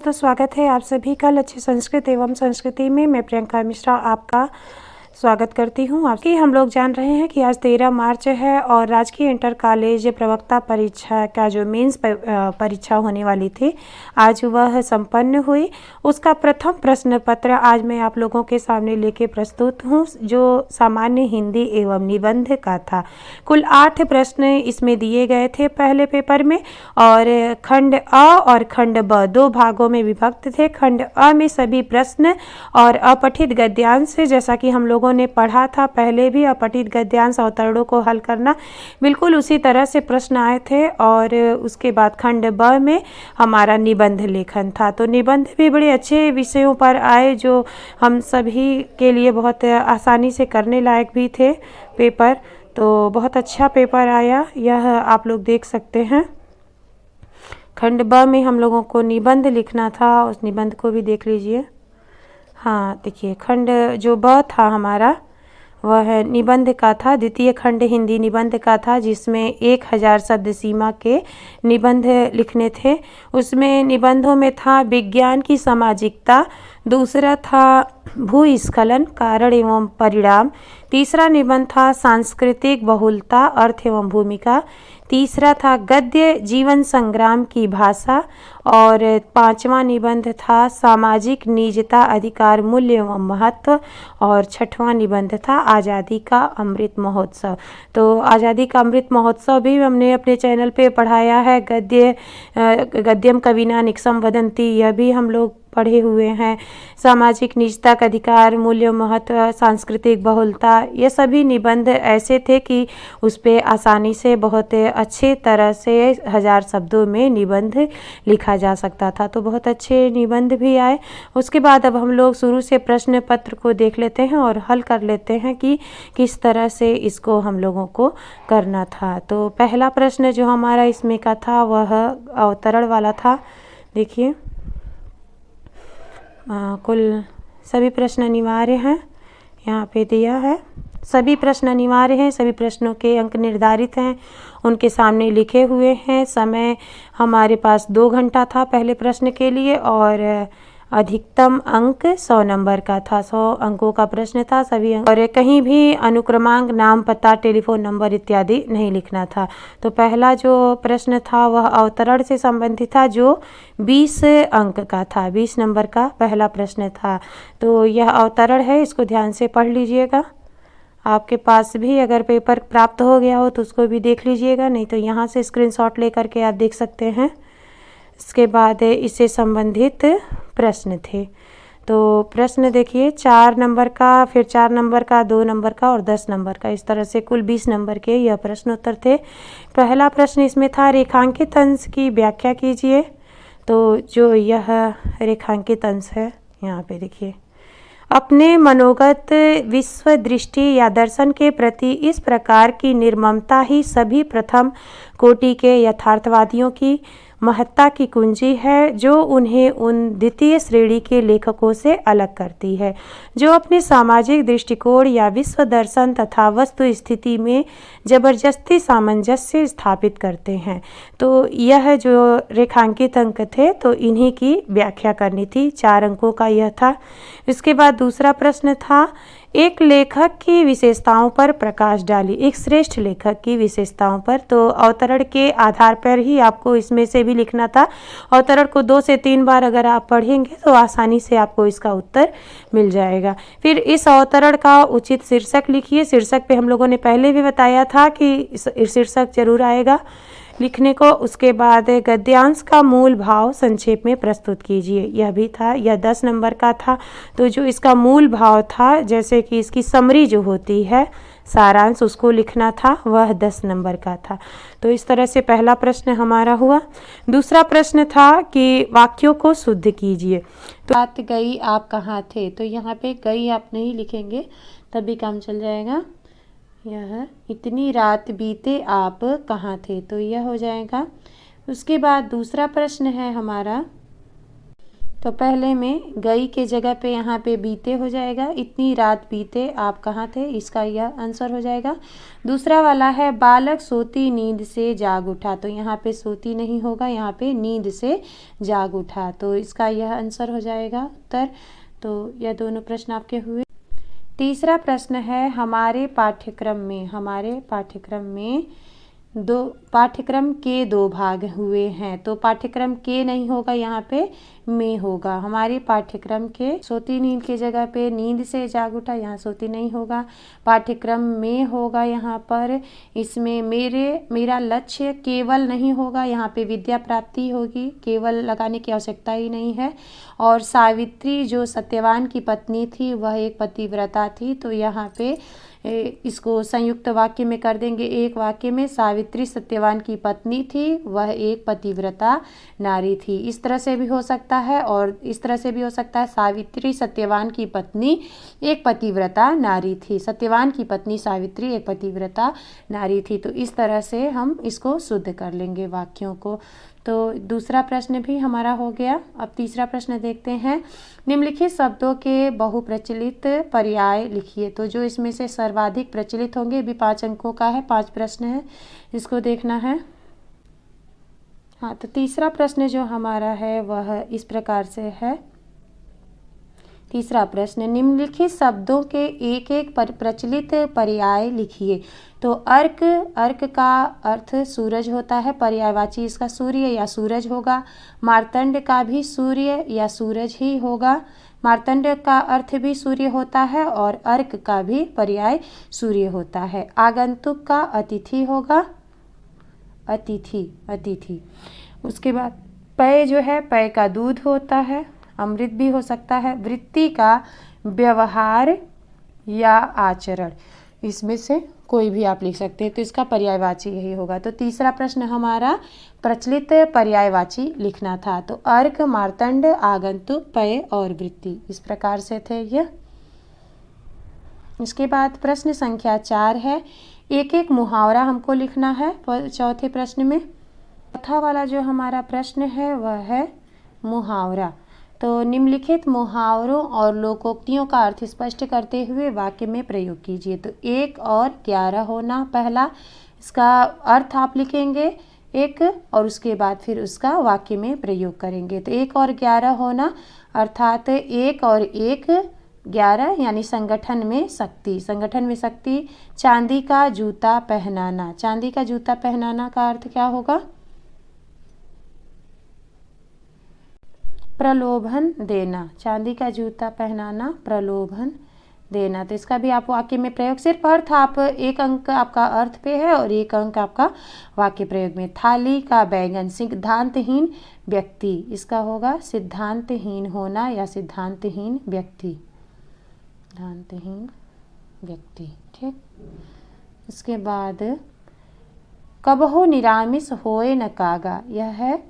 तो स्वागत है आप सभी का लक्ष्य संस्कृत एवं संस्कृति में। मैं प्रियंका मिश्रा आपका स्वागत करती हूँ। आपकी हम लोग जान रहे हैं कि आज 13 मार्च है और राजकीय इंटर कॉलेज प्रवक्ता परीक्षा का जो मेंस परीक्षा होने वाली थी आज वह संपन्न हुई। उसका प्रथम प्रश्न पत्र आज मैं आप लोगों के सामने लेके प्रस्तुत हूँ, जो सामान्य हिंदी एवं निबंध का था। कुल 8 प्रश्न इसमें दिए गए थे पहले पेपर में और खंड अ और खंड ब 2 भागों में विभक्त थे। खंड अ में सभी प्रश्न और अपठित गद्यांश, जैसा कि हम लोगों ने पढ़ा था पहले भी, अपठित गद्यांश अवतरणों को हल करना, बिल्कुल उसी तरह से प्रश्न आए थे। और उसके बाद खंड ब में हमारा निबंध लेखन था। तो निबंध भी बड़े अच्छे विषयों पर आए जो हम सभी के लिए बहुत आसानी से करने लायक भी थे पेपर। तो बहुत अच्छा पेपर आया, यह आप लोग देख सकते हैं। खंड ब में हम लोगों को निबंध लिखना था, उस निबंध को भी देख लीजिए। हाँ देखिए, खंड जो ब था हमारा वह निबंध का था, द्वितीय खंड हिंदी निबंध का था, जिसमें 1000 शब्द सीमा के निबंध लिखने थे। उसमें निबंधों में था विज्ञान की सामाजिकता, दूसरा था भूस्खलन कारण एवं परिणाम, तीसरा निबंध था सांस्कृतिक बहुलता अर्थ एवं भूमिका, तीसरा था गद्य जीवन संग्राम की भाषा और 5वां निबंध था सामाजिक निजता अधिकार मूल्य एवं महत्व और 6वां निबंध था आज़ादी का अमृत महोत्सव। तो आज़ादी का अमृत महोत्सव भी हमने अपने चैनल पे पढ़ाया है। गद्यम कविना निक्सम वदंती, यह भी हम लोग पढ़े हुए हैं। सामाजिक निजता का अधिकार मूल्य महत्व सांस्कृतिक बहुलता, ये सभी निबंध ऐसे थे कि उस पर आसानी से बहुत अच्छे तरह से 1000 शब्दों में निबंध लिखा जा सकता था। तो बहुत अच्छे निबंध भी आए। उसके बाद अब हम लोग शुरू से प्रश्न पत्र को देख लेते हैं और हल कर लेते हैं कि किस तरह से इसको हम लोगों को करना था। तो पहला प्रश्न जो हमारा इसमें का था वह अवतरण वाला था। देखिए, कुल सभी प्रश्न अनिवार्य हैं, यहाँ पे दिया है। सभी प्रश्न अनिवार्य हैं, सभी प्रश्नों के अंक निर्धारित हैं, उनके सामने लिखे हुए हैं। समय हमारे पास 2 घंटा था पहले प्रश्न के लिए और अधिकतम अंक 100 नंबर का था। 100 अंकों का प्रश्न था सभी अंक, और कहीं भी अनुक्रमांक नाम पता टेलीफोन नंबर इत्यादि नहीं लिखना था। तो पहला जो प्रश्न था वह अवतरण से संबंधित था, जो 20 अंक का था, 20 नंबर का पहला प्रश्न था। तो यह अवतरण है, इसको ध्यान से पढ़ लीजिएगा। आपके पास भी अगर पेपर प्राप्त हो गया हो तो उसको भी देख लीजिएगा, नहीं तो यहाँ से स्क्रीनशॉट लेकर के आप देख सकते हैं। इसके बाद इससे संबंधित प्रश्न थे। तो प्रश्न देखिए, 4 नंबर का, फिर 4 नंबर का, 2 नंबर का और 10 नंबर का, इस तरह से कुल 20 नंबर के यह प्रश्न उत्तर थे। पहला प्रश्न इसमें था रेखांकित अंश की व्याख्या कीजिए। तो जो यह रेखांकित अंश है, यहाँ पे देखिए, अपने मनोगत विश्व दृष्टि या दर्शन के प्रति इस प्रकार की निर्ममता ही सभी प्रथम कोटि के यथार्थवादियों की महत्ता की कुंजी है, जो उन्हें उन द्वितीय श्रेणी के लेखकों से अलग करती है, जो अपने सामाजिक दृष्टिकोण या विश्व दर्शन तथा वस्तु स्थिति में जबरदस्ती सामंजस्य स्थापित करते हैं। तो यह जो रेखांकित अंक थे तो इन्हीं की व्याख्या करनी थी। 4 अंकों का यह था। इसके बाद दूसरा प्रश्न था, एक लेखक की विशेषताओं पर प्रकाश डाली, एक श्रेष्ठ लेखक की विशेषताओं पर। तो अवतरण के आधार पर ही आपको इसमें से भी लिखना था। अवतरण को 2 से 3 बार अगर आप पढ़ेंगे तो आसानी से आपको इसका उत्तर मिल जाएगा। फिर इस अवतरण का उचित शीर्षक लिखिए। शीर्षक पे हम लोगों ने पहले भी बताया था कि शीर्षक जरूर आएगा लिखने को। उसके बाद गद्यांश का मूल भाव संक्षेप में प्रस्तुत कीजिए, यह भी था। यह 10 नंबर का था। तो जो इसका मूल भाव था, जैसे कि इसकी समरी जो होती है, सारांश, उसको लिखना था, वह 10 नंबर का था। तो इस तरह से पहला प्रश्न हमारा हुआ। दूसरा प्रश्न था कि वाक्यों को शुद्ध कीजिए। तो रात गई आप कहाँ थे, तो यहाँ पे गई आप नहीं लिखेंगे, तभी काम चल जाएगा। यह इतनी रात बीते आप कहाँ थे, तो यह हो जाएगा। उसके बाद दूसरा प्रश्न है हमारा, तो पहले में गई के जगह पे यहाँ पे बीते हो जाएगा, इतनी रात बीते आप कहाँ थे, इसका यह आंसर हो जाएगा। दूसरा वाला है बालक सोती नींद से जाग उठा, तो यहाँ पे सोती नहीं होगा, यहाँ पे नींद से जाग उठा, तो इसका यह आंसर हो जाएगा उत्तर। तो यह दोनों प्रश्न आपके हुए। तीसरा प्रश्न है हमारे पाठ्यक्रम में पाठ्यक्रम के 2 भाग हुए हैं, तो पाठ्यक्रम के नहीं होगा, यहाँ पे में होगा। हमारे पाठ्यक्रम के सोती नींद की जगह पे नींद से जाग उठा, यहाँ सोती नहीं होगा, पाठ्यक्रम में होगा यहाँ पर। इसमें मेरा लक्ष्य केवल नहीं होगा, यहाँ पे विद्या प्राप्ति होगी, केवल लगाने की आवश्यकता ही नहीं है। और सावित्री जो सत्यवान की पत्नी थी वह एक पतिव्रता थी, तो यहाँ पे इसको संयुक्त वाक्य में कर देंगे। एक वाक्य में सावित्री सत्यवान की पत्नी थी, वह एक पतिव्रता नारी थी, इस तरह से भी हो सकता है और इस तरह से भी हो सकता है सावित्री सत्यवान की पत्नी एक पतिव्रता नारी थी, सत्यवान की पत्नी सावित्री एक पतिव्रता नारी थी। तो इस तरह से हम इसको शुद्ध कर लेंगे वाक्यों को। तो दूसरा प्रश्न भी हमारा हो गया। अब तीसरा प्रश्न देखते हैं। निम्नलिखित शब्दों के बहुप्रचलित पर्याय लिखिए, तो जो इसमें से सर्वाधिक प्रचलित होंगे, भी 5 अंकों का है, 5 प्रश्न है, इसको देखना है। हाँ, तो तीसरा प्रश्न जो हमारा है वह इस प्रकार से है। तीसरा प्रश्न, निम्नलिखित शब्दों के एक एक प्रचलित पर्याय लिखिए। तो अर्क का अर्थ सूरज होता है, पर्यायवाची इसका सूर्य या सूरज होगा। मार्तंड का भी सूर्य या सूरज ही होगा, मार्तंड का अर्थ भी सूर्य होता है और अर्क का भी पर्याय सूर्य होता है। आगंतुक का अतिथि होगा, अतिथि। उसके बाद पेय जो है, पेय का दूध होता है, अमृत भी हो सकता है। वृत्ति का व्यवहार या आचरण, इसमें से कोई भी आप लिख सकते हैं, तो इसका पर्यायवाची यही होगा। तो तीसरा प्रश्न हमारा प्रचलित पर्यायवाची लिखना था, तो अर्क, मार्तंड, आगंतुक, पेय और वृत्ति, इस प्रकार से थे यह। इसके बाद प्रश्न संख्या 4 है। एक एक मुहावरा हमको लिखना है चौथे प्रश्न में। चौथा वाला जो हमारा प्रश्न है वह है मुहावरा। तो निम्नलिखित मुहावरों और लोकोक्तियों का अर्थ स्पष्ट करते हुए वाक्य में प्रयोग कीजिए। तो 1 और 11 होना पहला, इसका अर्थ आप लिखेंगे 1 और उसके बाद फिर उसका वाक्य में प्रयोग करेंगे। तो 1 और 11 होना अर्थात 1 और 1 11 यानी संगठन में शक्ति। चांदी का जूता पहनाना, चांदी का जूता पहनाना का अर्थ क्या होगा? प्रलोभन देना, चांदी का जूता पहनाना, प्रलोभन देना। तो इसका भी आप वाक्य में प्रयोग, सिर्फ अर्थ आप 1 अंक आपका अर्थ पे है और 1 अंक आपका वाक्य प्रयोग में। थाली का बैगन, सिद्धांतहीन व्यक्ति, इसका होगा सिद्धांतहीन होना या सिद्धांतहीन व्यक्ति, सिद्धांतहीन व्यक्ति, ठीक। इसके बाद कबहु निरामिष होए न कागा, यह है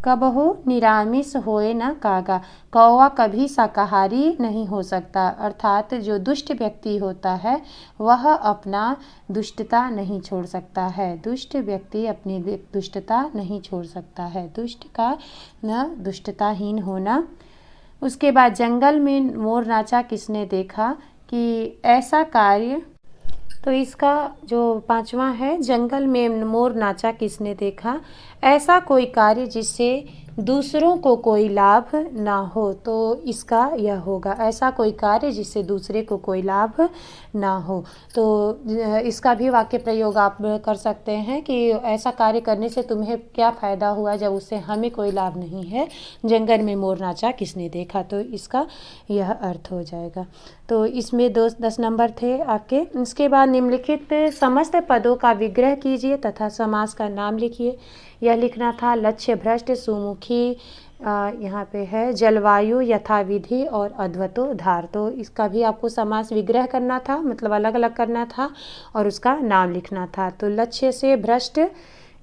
कबहु निरामिष होए न कागा। कौवा कभी शाकाहारी नहीं हो सकता, अर्थात जो दुष्ट व्यक्ति होता है वह अपना दुष्टता नहीं छोड़ सकता है, दुष्ट व्यक्ति अपनी दुष्टता नहीं छोड़ सकता है, दुष्ट का न दुष्टताहीन होना। उसके बाद जंगल में मोर नाचा किसने देखा, कि ऐसा कार्य, तो इसका जो 5वां है, जंगल में मोर नाचा किसने देखा, ऐसा कोई कार्य जिससे दूसरों को कोई लाभ ना हो, तो इसका यह होगा ऐसा कोई कार्य जिससे दूसरे को कोई लाभ ना हो। तो इसका भी वाक्य प्रयोग आप कर सकते हैं कि ऐसा कार्य करने से तुम्हें क्या फ़ायदा हुआ जब उससे हमें कोई लाभ नहीं है, जंगल में मोर नाचा किसने देखा, तो इसका यह अर्थ हो जाएगा। तो इसमें 10 नंबर थे आपके। इसके बाद निम्नलिखित समस्त पदों का विग्रह कीजिए तथा समास का नाम लिखिए। यह लिखना था लक्ष्य भ्रष्ट, सुमुखी, यहाँ पे है जलवायु, यथाविधि और अद्वतोधार। तो इसका भी आपको समास विग्रह करना था, मतलब अलग अलग करना था और उसका नाम लिखना था। तो लक्ष्य से भ्रष्ट,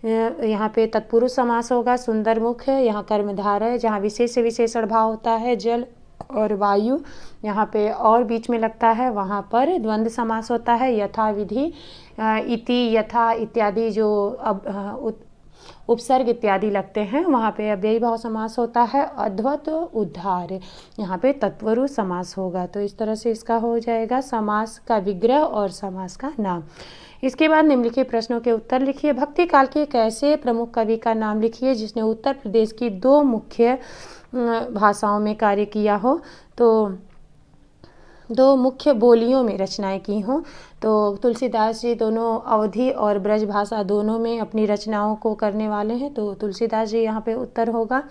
यहाँ पे तत्पुरुष समास होगा। सुंदर मुख, यहाँ कर्मधारय है, जहाँ विशेष से विशेषण भाव होता है। जल और वायु, यहाँ पे और बीच में लगता है, वहाँ पर द्वंद्व समास होता है। यथाविधि, इति, यथा इत्यादि जो अब उपसर्ग इत्यादि लगते हैं वहाँ पे अव्ययी भाव समास होता है। अद्वत उद्धार, यहाँ पे तत्वरु समास होगा। तो इस तरह से इसका हो जाएगा समास का विग्रह और समास का नाम। इसके बाद निम्नलिखित प्रश्नों के उत्तर लिखिए। भक्ति काल के एक ऐसे प्रमुख कवि का नाम लिखिए जिसने उत्तर प्रदेश की 2 मुख्य भाषाओं में कार्य किया हो। तो 2 मुख्य बोलियों में रचनाएं की हों। तो तुलसीदास जी दोनों अवधी और ब्रज भाषा दोनों में अपनी रचनाओं को करने वाले हैं। तो तुलसीदास जी यहाँ पे उत्तर होगा।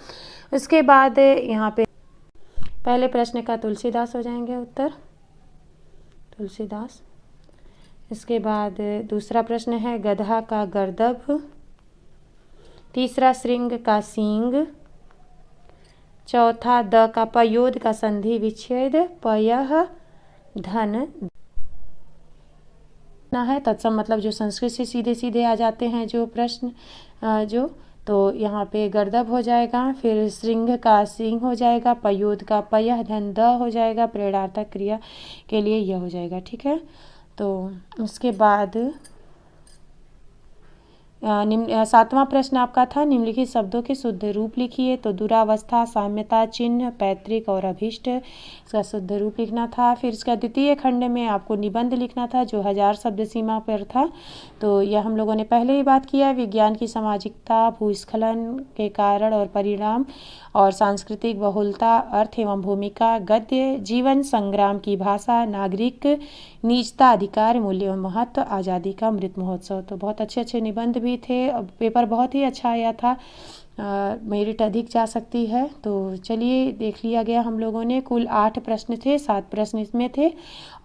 उसके बाद यहाँ पे पहले प्रश्न का तुलसीदास हो जाएंगे उत्तर, तुलसीदास। इसके बाद दूसरा प्रश्न है गधा का गर्दभ, तीसरा श्रृंग का सींग, चौथा द का पयोद का संधि विच्छेद, पयः धन है। तत्सम मतलब जो संस्कृत से सीधे सीधे आ जाते हैं जो प्रश्न जो, तो यहाँ पे गर्दभ हो जाएगा, फिर श्रृंग का सिंह हो जाएगा, पयोद का पयः धन द हो जाएगा, प्रेरणार्थक क्रिया के लिए यह हो जाएगा। ठीक है। तो उसके बाद 7वां प्रश्न आपका था निम्नलिखित शब्दों के शुद्ध रूप लिखिए। तो दुरावस्था, साम्यता, चिन्ह, पैतृक और अभीष्ट, इसका शुद्ध रूप लिखना था। फिर इसका द्वितीय खंड में आपको निबंध लिखना था जो 1000 शब्द सीमा पर था। तो यह हम लोगों ने पहले ही बात किया। विज्ञान की सामाजिकता, भूस्खलन के कारण और परिणाम और सांस्कृतिक बहुलता, अर्थ एवं भूमिका, गद्य, जीवन संग्राम की भाषा, नागरिक निजता, अधिकार, मूल्य एवं महत्व, आज़ादी का अमृत महोत्सव। तो बहुत अच्छे अच्छे निबंध भी थे। अब पेपर बहुत ही अच्छा आया था, मेरिट अधिक जा सकती है। तो चलिए देख लिया गया हम लोगों ने। कुल 8 प्रश्न थे, 7 प्रश्न इसमें थे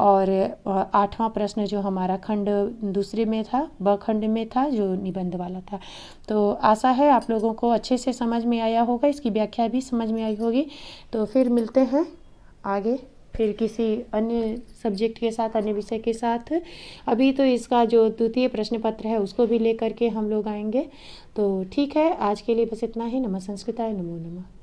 और 8वां प्रश्न जो हमारा खंड दूसरे में था, ब खंड में था जो निबंध वाला था। तो आशा है आप लोगों को अच्छे से समझ में आया होगा, इसकी व्याख्या भी समझ में आई होगी। तो फिर मिलते हैं आगे फिर किसी अन्य सब्जेक्ट के साथ, अन्य विषय के साथ। अभी तो इसका जो द्वितीय प्रश्न पत्र है उसको भी लेकर के हम लोग आएंगे। तो ठीक है, आज के लिए बस इतना ही। नमः संस्कृताय, नमो नमः।